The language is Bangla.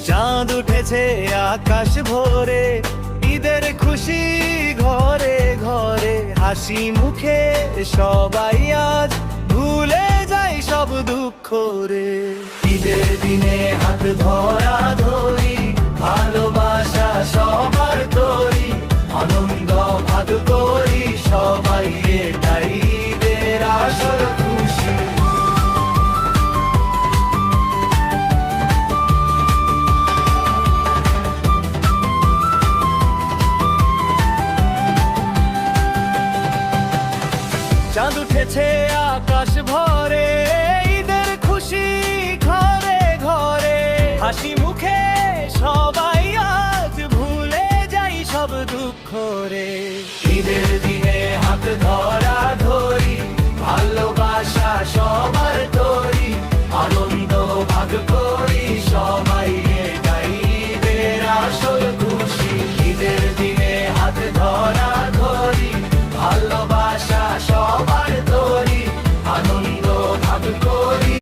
চাঁদ উঠেছে আকাশ ভরে, ঈদের খুশি ঘরে ঘরে, হাসি মুখে সবাই আজ ভুলে যায় সব দুঃখ রে। ঈদের দিনে হাত ধরা ধরি, ভালোবাসা সবার তরি, আনন্দ ভাগ করি সবাই, এটাই ঈদের আসল খুশি। চাঁদ উঠেছে আকাশ ভরে, ঈদের খুশি ঘরে ঘরে, হাসি মুখে সবাই আজ ভুলে যাই সব দুঃখ রে। ঈদের দিনে হাত ধরা ধরি, ভালোবাসা সবার তরি,